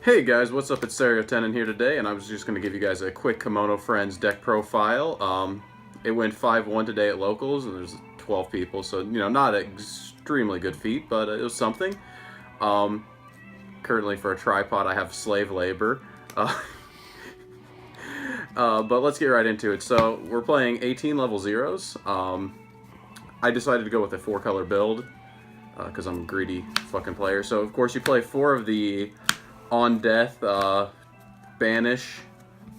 Hey guys, what's up? It's Tenant here today, and I was just going to give you guys a quick Kemono Friends deck profile. It went 5-1 today at locals, and there's 12 people, so not an extremely good feat, but it was something. Currently, for a tripod, I have slave labor. But let's get right into it. So we're playing 18 level zeros. I decided to go with a 4-color build because I'm a greedy fucking player. So of course you play 4 of the on death banish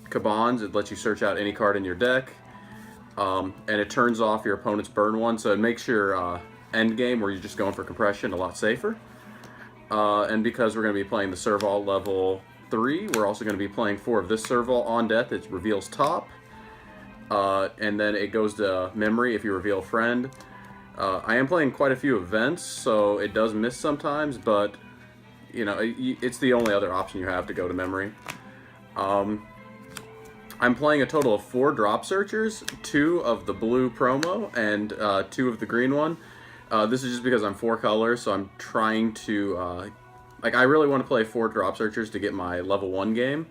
Kabans. It lets you search out any card in your deck, and it turns off your opponent's burn one, so it makes your end game where you're just going for compression a lot safer. And because we're going to be playing the Serval level 3, we're also going to be playing 4 of this Serval on death. It reveals top, and then it goes to memory if you reveal friend. I am playing quite a few events, so it does miss sometimes, but it's the only other option you have to go to memory. I'm playing a total of 4 drop searchers, 2 of the blue promo and 2 of the green one. This is just because I'm 4 colors, so I'm trying to I really want to play 4 drop searchers to get my level 1 game,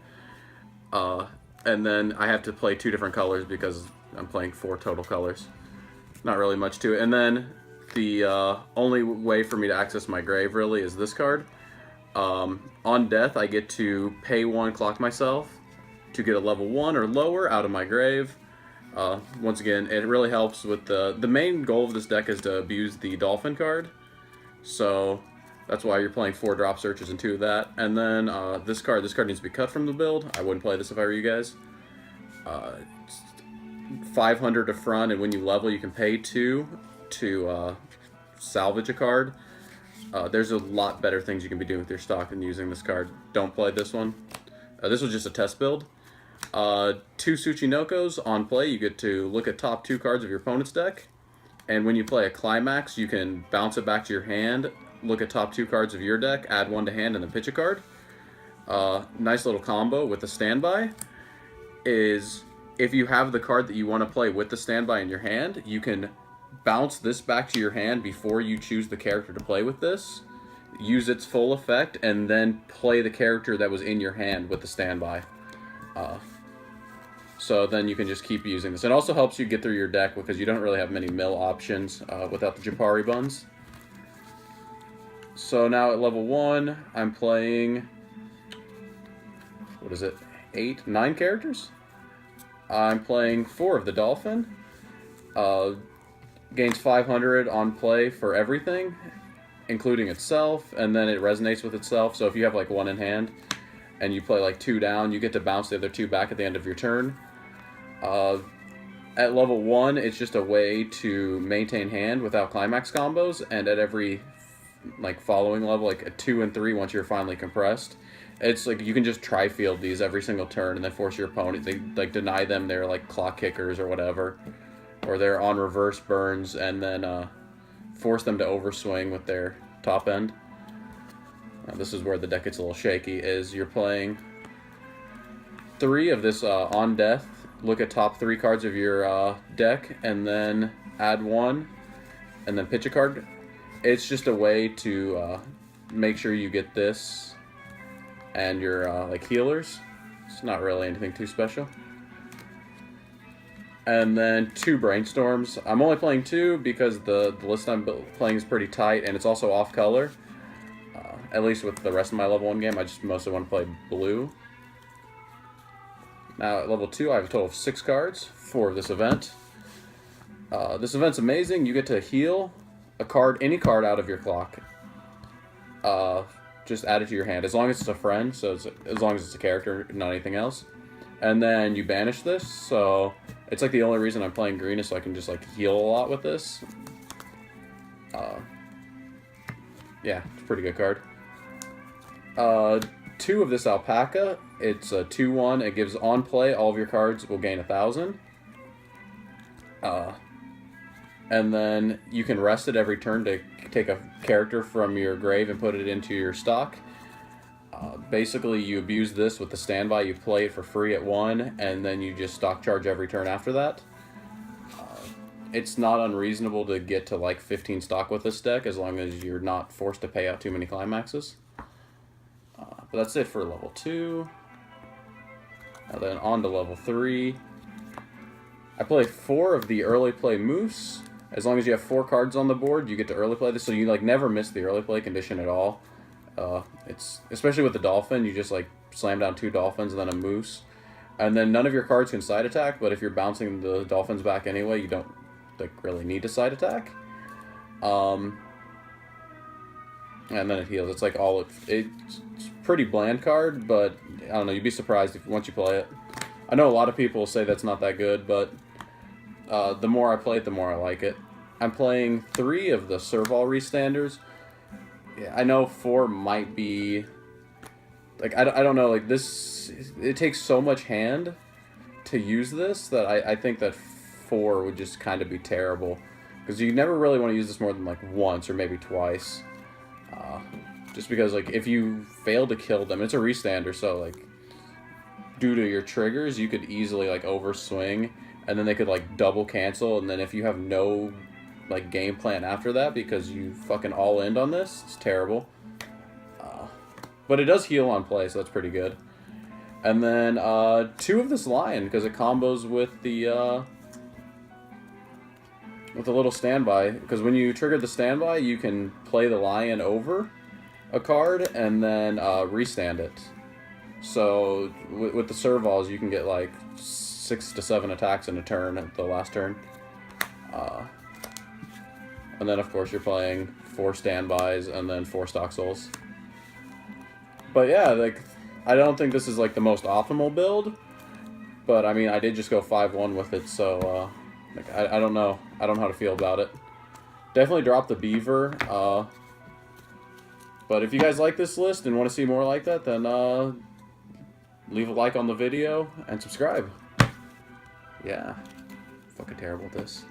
and then I have to play 2 different colors because I'm playing 4 total colors. Not really much to it. And then the only way for me to access my grave really is this card. On death, I get to pay 1, clock myself to get a level 1 or lower out of my grave. Once again, it really helps with the main goal of this deck is to abuse the dolphin card. So that's why you're playing 4 drop searches and 2 of that. And then this card needs to be cut from the build. I wouldn't play this if I were you guys. 500 to front, and when you level, you can pay 2 to salvage a card. There's a lot better things you can be doing with your stock than using this card. Don't play this one. This was just a test build. 2 Tsuchinokos on play. You get to look at top 2 cards of your opponent's deck, and when you play a climax, you can bounce it back to your hand, look at top 2 cards of your deck, add 1 to hand, and then pitch a card. Nice little combo with the standby is if you have the card that you want to play with the standby in your hand, you can bounce this back to your hand before you choose the character to play with this, use its full effect, and then play the character that was in your hand with the standby. So then you can just keep using this. It also helps you get through your deck because you don't really have many mill options without the Japari buns. So now at level 1, I'm playing, what is it, 9 characters? I'm playing 4 of the Dolphin. Gains 500 on play for everything, including itself, and then it resonates with itself. So if you have like 1 in hand and you play like 2 down, you get to bounce the other 2 back at the end of your turn. At level 1, it's just a way to maintain hand without climax combos, and at every following level, like a 2 and 3, once you're finally compressed, it's like you can just tri-field these every single turn and then force your opponent, they deny them their clock kickers or whatever, or they're on reverse burns, and then force them to overswing with their top end. This is where the deck gets a little shaky, is you're playing 3 of this on death, look at top 3 cards of your deck, and then add 1, and then pitch a card. It's just a way to make sure you get this and your healers. It's not really anything too special. And then 2 brainstorms. I'm only playing 2 because the list I'm playing is pretty tight, and it's also off color. At least with the rest of my level 1 game, I just mostly want to play blue. Now at level 2, I have a total of 6 cards for this event. This event's amazing. You get to heal a card, any card out of your clock. Just add it to your hand, as long as it's a friend, so as long as it's a character, not anything else. And then you banish this, so it's the only reason I'm playing green is so I can just heal a lot with this. Yeah, it's a pretty good card. 2 of this alpaca. It's a 2/1. It gives on play all of your cards will gain 1,000. And then you can rest it every turn to take a character from your grave and put it into your stock. Basically, you abuse this with the standby. You play it for free at 1, and then you just stock charge every turn after that. It's not unreasonable to get to 15 stock with this deck, as long as you're not forced to pay out too many climaxes. But But that's it for level 2. And then on to level 3. I play 4 of the early play moose. As long as you have 4 cards on the board, you get to early play this, so you like never miss the early play condition at all. It's especially with the dolphin, you just like slam down 2 dolphins and then a moose, and then none of your cards can side attack. But if you're bouncing the dolphins back anyway, you don't like really need to side attack. And then it heals. It's like it's pretty bland card, but I don't know. You'd be surprised if once you play it. I know a lot of people say that's not that good, but the more I play it, the more I like it. I'm playing 3 of the Serval Restanders. Yeah, I know 4 might be... Like, I don't know, like, this... It takes so much hand to use this that I think that 4 would just kind of be terrible. Because you never really want to use this more than, like, once or maybe twice. Just because, like, if you fail to kill them... It's a Restander, so, like, due to your triggers, you could easily, like, overswing, and then they could, like, double cancel, and then if you have no... like game plan after that because you fucking all in on this, it's terrible. But it does heal on play, so that's pretty good. And then 2 of this lion because it combos with the little standby. Because when you trigger the standby, you can play the lion over a card and then restand it. So with the Servals, you can get like 6 to 7 attacks in a turn at the last turn. And then, of course, you're playing 4 standbys and then 4 stock souls. But yeah, like, I don't think this is like the most optimal build. But I mean, I did just go 5-1 with it, so like, I don't know. I don't know how to feel about it. Definitely drop the beaver. But if you guys like this list and want to see more like that, then leave a like on the video and subscribe. Yeah, fucking terrible at this.